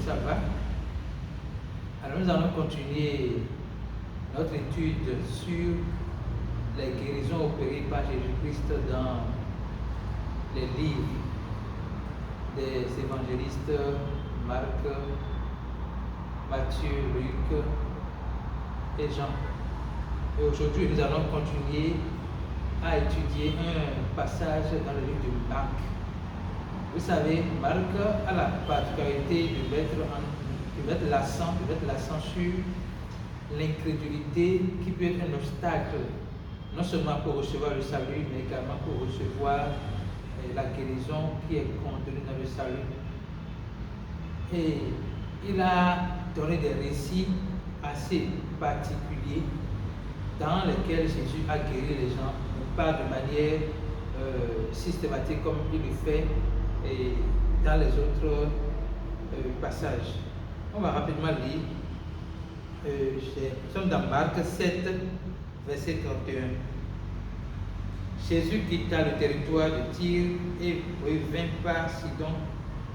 ça va? Alors nous allons continuer notre étude sur les guérisons opérées par Jésus-Christ dans les livres des évangélistes Marc, Matthieu, Luc et Jean. Et aujourd'hui, nous allons continuer à étudier un passage dans le livre de Marc. Vous savez, Marc a la particularité de mettre l'accent sur l'incrédulité qui peut être un obstacle, non seulement pour recevoir le salut, mais également pour recevoir la guérison qui est contenue dans le salut. Et il a donné des récits assez particuliers dans lesquels Jésus a guéri les gens, pas de manière systématique comme il le fait dans les autres passages. On va rapidement lire. Nous sommes dans Marc 7, verset 31. Jésus quitta le territoire de Tyr et revint par Sidon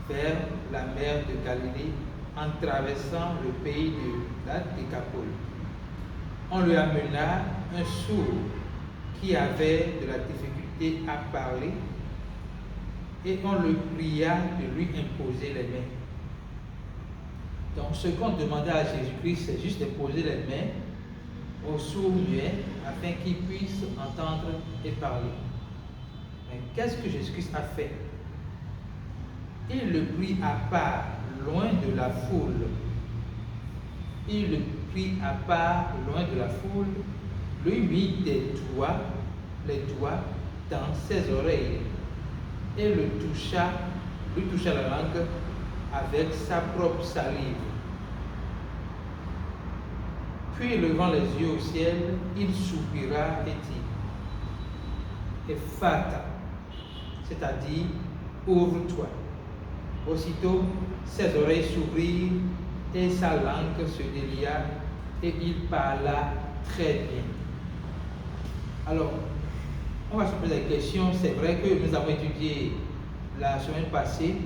vers la mer de Galilée en traversant le pays de la Décapole. On lui amena un sourd qui avait de la difficulté à parler et on le pria de lui imposer les mains. Donc ce qu'on demandait à Jésus-Christ, c'est juste de poser les mains au sourd muet afin qu'il puisse entendre et parler. Mais qu'est-ce que Jésus-Christ a fait? Il le prit à part, loin de la foule. Il le prit à part, loin de la foule, lui mit les doigts dans ses oreilles et lui toucha la langue avec sa propre salive. Puis, levant les yeux au ciel, il soupira et dit: Ephphatha, c'est-à-dire ouvre-toi. Aussitôt, ses oreilles s'ouvrirent et sa langue se délia et il parla très bien. Alors, on va se poser la question. C'est vrai que nous avons étudié la semaine passée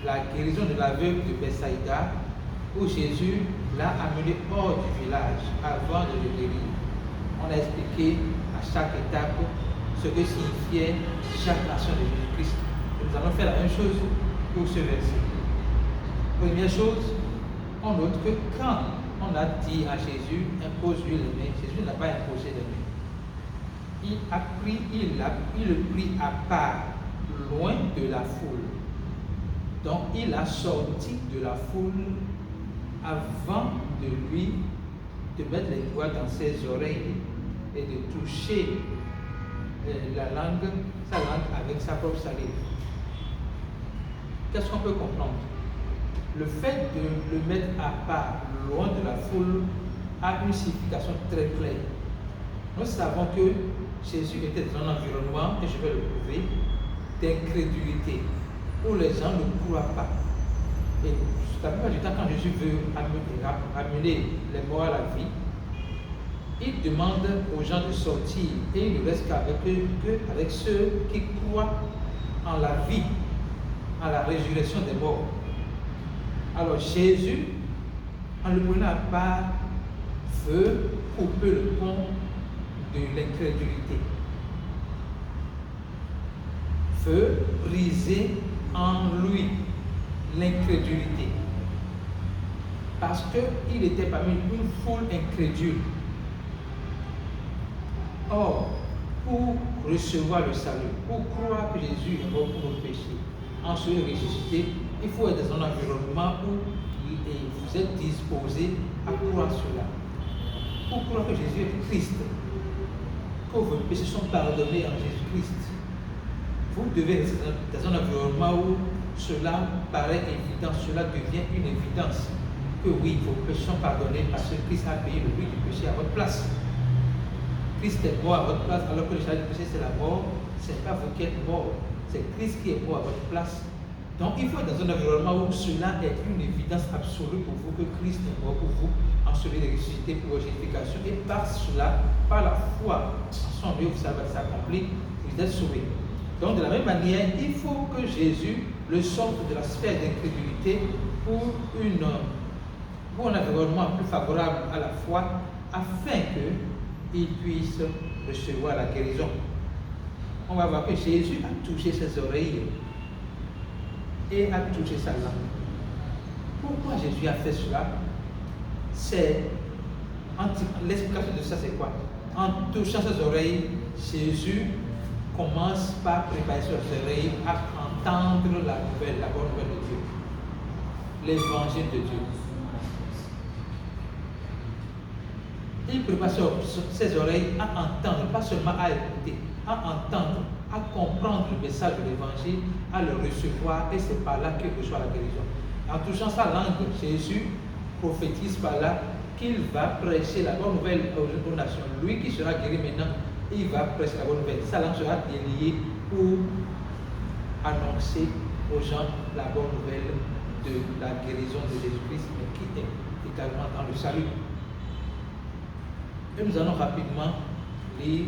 la guérison de l'aveugle de Bethsaïda, où Jésus l'a amené hors du village avant de le guérir. On a expliqué à chaque étape ce que signifiait chaque nation de Jésus-Christ. Nous allons faire la même chose pour ce verset. Première chose, on note que quand on a dit à Jésus, impose-lui les mains, Jésus n'a pas imposé les mains. Il le prit à part, loin de la foule. Donc il a sorti de la foule avant de mettre les doigts dans ses oreilles et de toucher sa langue avec sa propre salive. Qu'est-ce qu'on peut comprendre? Le fait de le mettre à part, loin de la foule, a une signification très claire. Nous savons que Jésus était dans un environnement, et je vais le prouver, d'incrédulité, où les gens ne croient pas. Et la plupart du temps, quand Jésus veut amener les morts à la vie, il demande aux gens de sortir et il ne reste qu'avec ceux qui croient en la vie, en la résurrection des morts. Alors Jésus, en le prenant à part, veut couper le pont de l'incrédulité, veut briser en lui l'incrédulité, parce qu'il était parmi une foule incrédule. Or, pour recevoir le salut, pour croire que Jésus est mort pour nos péchés, en se ressusciter, il faut être dans un environnement où vous êtes disposé à croire cela. Pour croire que Jésus est Christ, que vos péchés sont pardonnés en Jésus-Christ, vous devez rester dans un environnement où cela paraît évident, cela devient une évidence. Que oui, vos péchés sont pardonnés parce que Christ a payé le prix du péché à votre place. Christ est mort à votre place, alors que le salaire du péché c'est la mort. Ce n'est pas vous qui êtes mort, c'est Christ qui est mort à votre place. Donc il faut être dans un environnement où cela est une évidence absolue pour vous que Christ est mort pour vous en celui de ressuscité pour votre justification. Et par cela, par la foi en son œuvre, ça va s'accomplir, vous êtes sauvés. Donc de la même manière, il faut que Jésus le sortent de la sphère d'incrédulité pour un environnement plus favorable à la foi, afin qu'ils puissent recevoir la guérison. On va voir que Jésus a touché ses oreilles et a touché sa langue. Pourquoi Jésus a fait cela? L'explication de ça, c'est quoi? En touchant ses oreilles, Jésus commence par préparer ses oreilles à entendre la bonne nouvelle de Dieu, l'évangile de Dieu. Il prépare ses oreilles à entendre, pas seulement à écouter, à entendre, à comprendre le message de l'évangile, à le recevoir, et c'est par là qu'il reçoit la guérison. En touchant sa langue, Jésus prophétise par là qu'il va prêcher la bonne nouvelle aux nations. Lui qui sera guéri maintenant, il va prêcher la bonne nouvelle. Sa langue sera déliée pour annoncer aux gens la bonne nouvelle de la guérison de Jésus-Christ, mais qui est également dans le salut. Et nous allons rapidement lire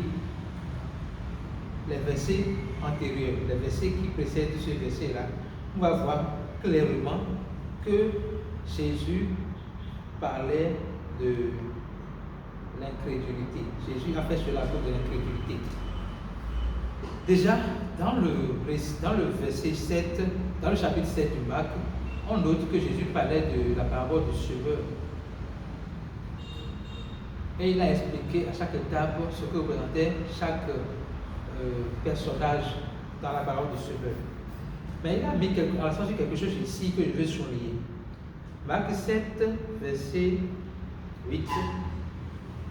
les versets antérieurs, les versets qui précèdent ce verset-là. On va voir clairement que Jésus parlait de l'incrédulité. Jésus a fait cela à cause de l'incrédulité. Déjà, dans le verset 7, dans le chapitre 7 du Marc, on note que Jésus parlait de la parabole du semeur. Et il a expliqué à chaque étape ce que représentait chaque personnage dans la parole du semeur. Mais il a mis quelque chose ici que je vais souligner. Marc 7, versets 8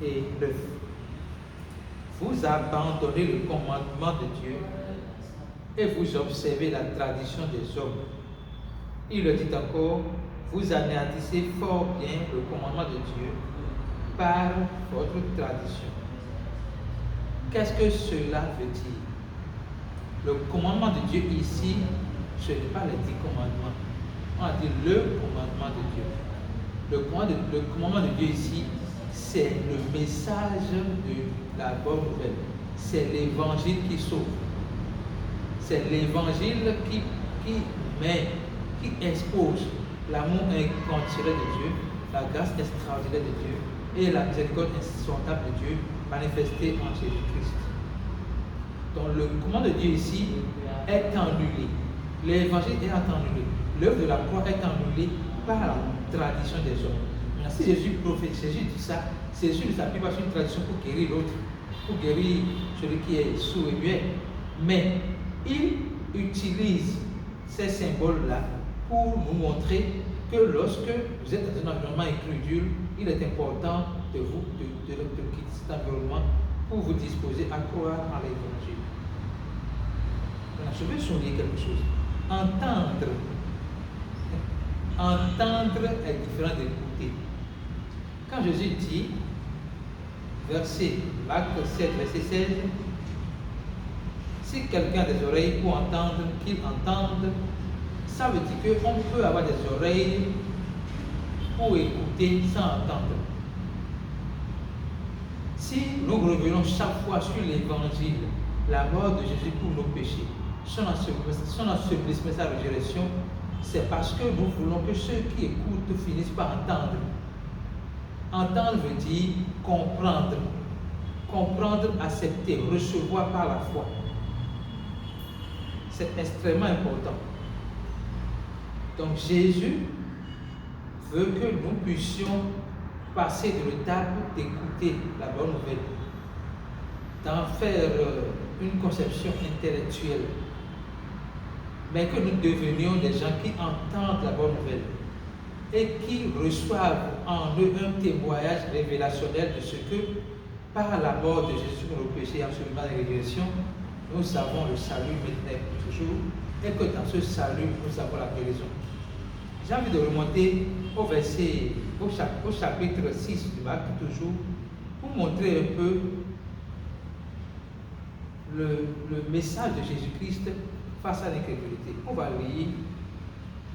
et 9. Vous abandonnez le commandement de Dieu et vous observez la tradition des hommes. Il le dit encore, vous anéantissez fort bien le commandement de Dieu par votre tradition. Qu'est-ce que cela veut dire? Le commandement de Dieu ici, ce n'est pas les 10 commandements. On a dit le commandement de Dieu. Le commandement de Dieu ici, c'est le message de la bonne nouvelle. C'est l'évangile qui sauve. C'est l'évangile qui expose l'amour inconditionnel de Dieu, la grâce extraordinaire de Dieu et la miséricorde insondable de Dieu manifestée en Jésus-Christ. Donc le commandement de Dieu ici est annulé. L'évangile est annulé. L'œuvre de la croix est annulée par la tradition des hommes. Maintenant, si Jésus dit ça, Jésus ne s'appuie pas sur une tradition pour guérir l'autre, pour guérir celui qui est sourd et muet. Mais il utilise ces symboles-là pour nous montrer que lorsque vous êtes dans un environnement incrédule, il est important de quitter cet environnement pour vous disposer à croire en l'évangile. Maintenant, je vais souligner quelque chose. Entendre est différent d'écouter. Quand Jésus dit, Marc 7, verset 16, si quelqu'un a des oreilles pour entendre, qu'il entende, ça veut dire qu'on peut avoir des oreilles pour écouter sans entendre. Si nous revenons chaque fois sur l'évangile, la mort de Jésus pour nos péchés, son assouplissement, sa résurrection, c'est parce que nous voulons que ceux qui écoutent finissent par entendre. Entendre veut dire comprendre. Comprendre, accepter, recevoir par la foi. C'est extrêmement important. Donc Jésus veut que nous puissions passer de l'étape d'écouter la bonne nouvelle, d'en faire une conception intellectuelle, mais que nous devenions des gens qui entendent la bonne nouvelle et qui reçoivent en eux un témoignage révélationnel de ce que, par la mort de Jésus pour nos péchés, absolument la résurrection, nous avons le salut maintenant pour toujours, et que dans ce salut, nous avons la guérison. J'ai envie de remonter au chapitre 6 du Marc, toujours, pour montrer un peu le message de Jésus-Christ face à l'incrédulité.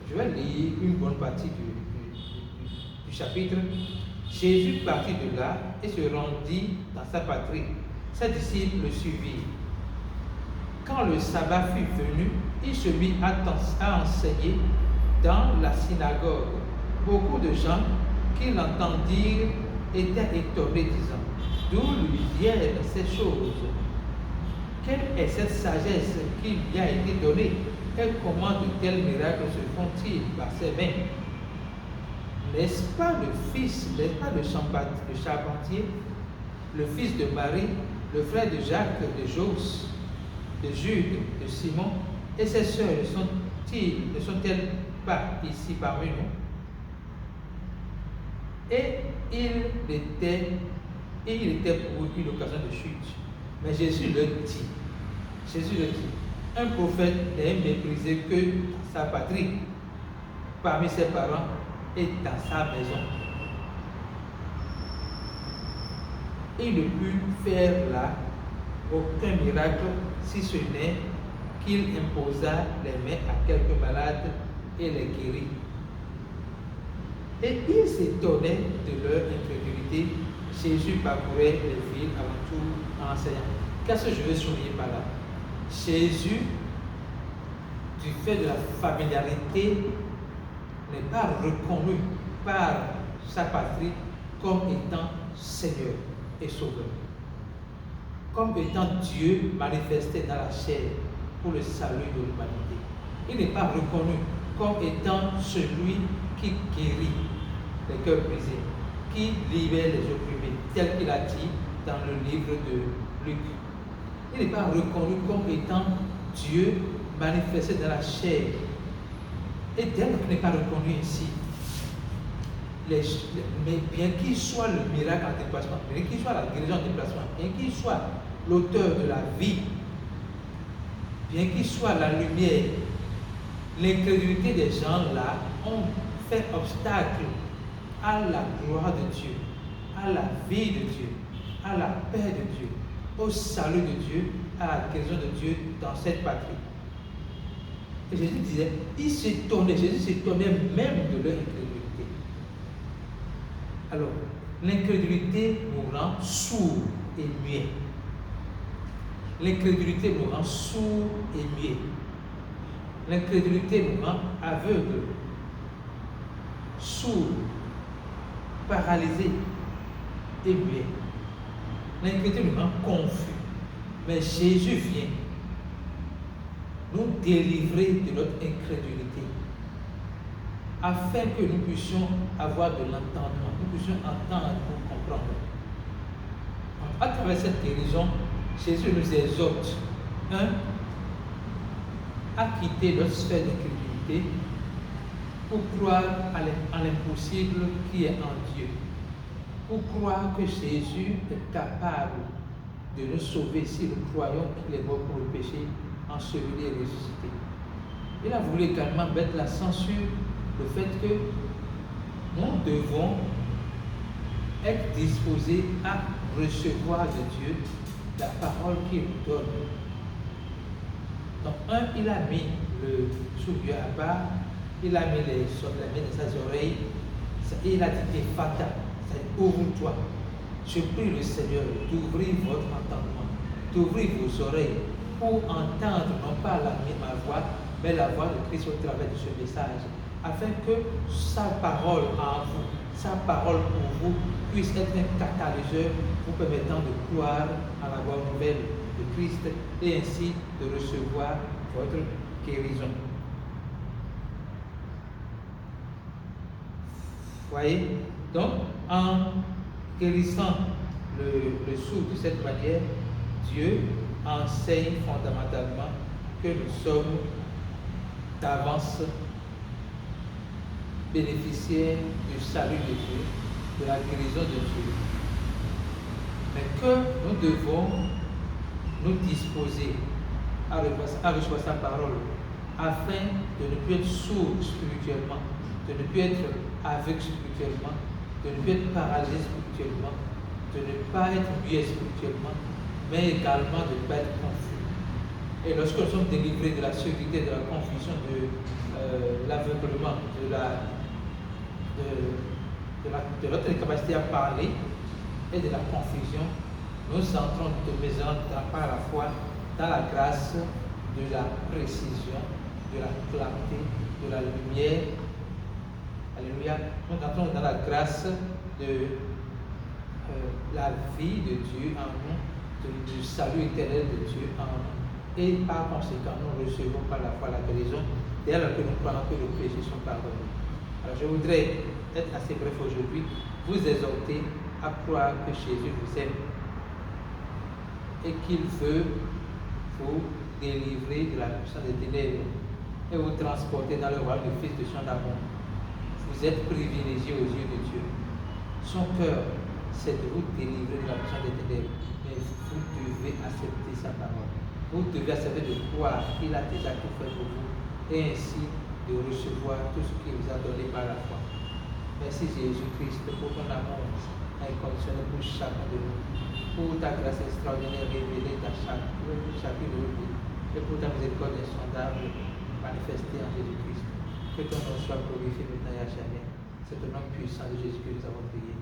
Je vais lire une bonne partie du chapitre. Jésus partit de là et se rendit dans sa patrie. Ses disciples le suivirent. Quand le sabbat fut venu, il se mit à enseigner dans la synagogue. Beaucoup de gens qui l'entendirent étaient étonnés, disant: d'où lui viennent ces choses? Quelle est cette sagesse qui lui a été donnée? Et comment de tels miracles se font-ils par ses mains? N'est-ce pas le fils, n'est-ce pas le charpentier, le fils de Marie, le frère de Jacques, de Jos, de Jude, de Simon, et ses sœurs ne sont-elles pas ici parmi nous? Et il était pour une occasion de chute. Mais Jésus le dit, un prophète n'est méprisé que dans sa patrie, parmi ses parents et dans sa maison. Il ne put faire là aucun miracle, si ce n'est qu'il imposa les mains à quelques malades et les guérit. Et ils s'étonnaient de leur incrédulité. Jésus parcourait les villes avant tout en enseignant. Qu'est-ce que je veux souligner par là? Jésus, du fait de la familiarité, n'est pas reconnu par sa patrie comme étant Seigneur et Sauveur, comme étant Dieu manifesté dans la chair pour le salut de l'humanité. Il n'est pas reconnu comme étant celui qui guérit les cœurs brisés, qui libère les opprimés, tel qu'il a dit dans le livre de Luc. Il n'est pas reconnu comme étant Dieu manifesté dans la chair. Et dès qu'il n'est pas reconnu ainsi, mais bien qu'il soit le miracle en déplacement, bien qu'il soit la guérison en déplacement, bien qu'il soit l'auteur de la vie, bien qu'il soit la lumière, l'incrédulité des gens là ont fait obstacle à la gloire de Dieu, à la vie de Dieu, à la paix de Dieu, au salut de Dieu, à la guérison de Dieu dans cette patrie. Et Jésus disait, Jésus s'étonnait même de leur incrédulité. Alors, l'incrédulité nous rend sourds et muets. L'incrédulité nous rend sourds et muets. L'incrédulité nous rend aveugles, sourds, paralysés et muets. L'incrédulité nous rend confus. Mais Jésus vient nous délivrer de notre incrédulité, afin que nous puissions avoir de l'entendement, nous puissions entendre pour comprendre. À travers cette guérison, Jésus nous exhorte, à quitter notre sphère d'incrédulité pour croire en l'impossible qui est en Dieu, pour croire que Jésus est capable de nous sauver si nous croyons qu'il est mort pour le péché, enseveli et ressuscité. Il a voulu également mettre l'accent sur le fait que nous devons être disposés à recevoir de Dieu la parole qu'il nous donne. Donc, il a mis le soulier à part, il a mis les mains dans ses oreilles, et il a dit Ephata, c'est ouvre-toi. Je prie le Seigneur d'ouvrir votre entendement, d'ouvrir vos oreilles pour entendre non pas ma voix, mais la voix de Christ au travers de ce message, afin que sa parole en vous, sa parole pour vous, puisse être un catalyseur vous permettant de croire à la bonne nouvelle de Christ et ainsi de recevoir votre guérison. Voyez, donc en guérissant le sourd de cette manière, Dieu enseigne fondamentalement que nous sommes d'avance bénéficiaires du salut de Dieu, de la guérison de Dieu, mais que nous devons nous disposer à recevoir sa parole afin de ne plus être sourds spirituellement, de ne plus être aveugles spirituellement, de ne plus être paralysés spirituellement, de ne pas être muets spirituellement, mais également de ne pas être confus. Et lorsque nous sommes délivrés de la surdité, de la confusion, de l'aveuglement, de notre incapacité à parler et de la confusion, nous entrons de maison par la foi dans la grâce de la précision, de la clarté, de la lumière. Alléluia. Nous entrons dans la grâce de la vie de Dieu en nous, du salut éternel de Dieu en nous. Et par conséquent, nous recevons par la foi la guérison dès lors que nous croyons que nos péchés sont pardonnés. Alors je voudrais être assez bref aujourd'hui, vous exhorter à croire que Jésus vous aime et qu'il veut vous délivrer de la puissance des ténèbres et vous transporter dans le royaume du Fils de son amour. Vous êtes privilégiés aux yeux de Dieu. Son cœur, c'est de vous délivrer de la puissance des ténèbres, mais vous devez accepter sa parole. Vous devez accepter de croire qu'il a déjà tout fait pour vous et ainsi de recevoir tout ce qu'il vous a donné par la foi. Merci Jésus-Christ pour ton amour inconditionnel pour chacun de nous, pour ta grâce extraordinaire révélée dans chacune de nos vies et pour ta miséricorde insondable manifestée en Jésus-Christ. Que ton nom soit glorifié maintenant et à jamais. C'est au nom puissant de Jésus que nous avons prié.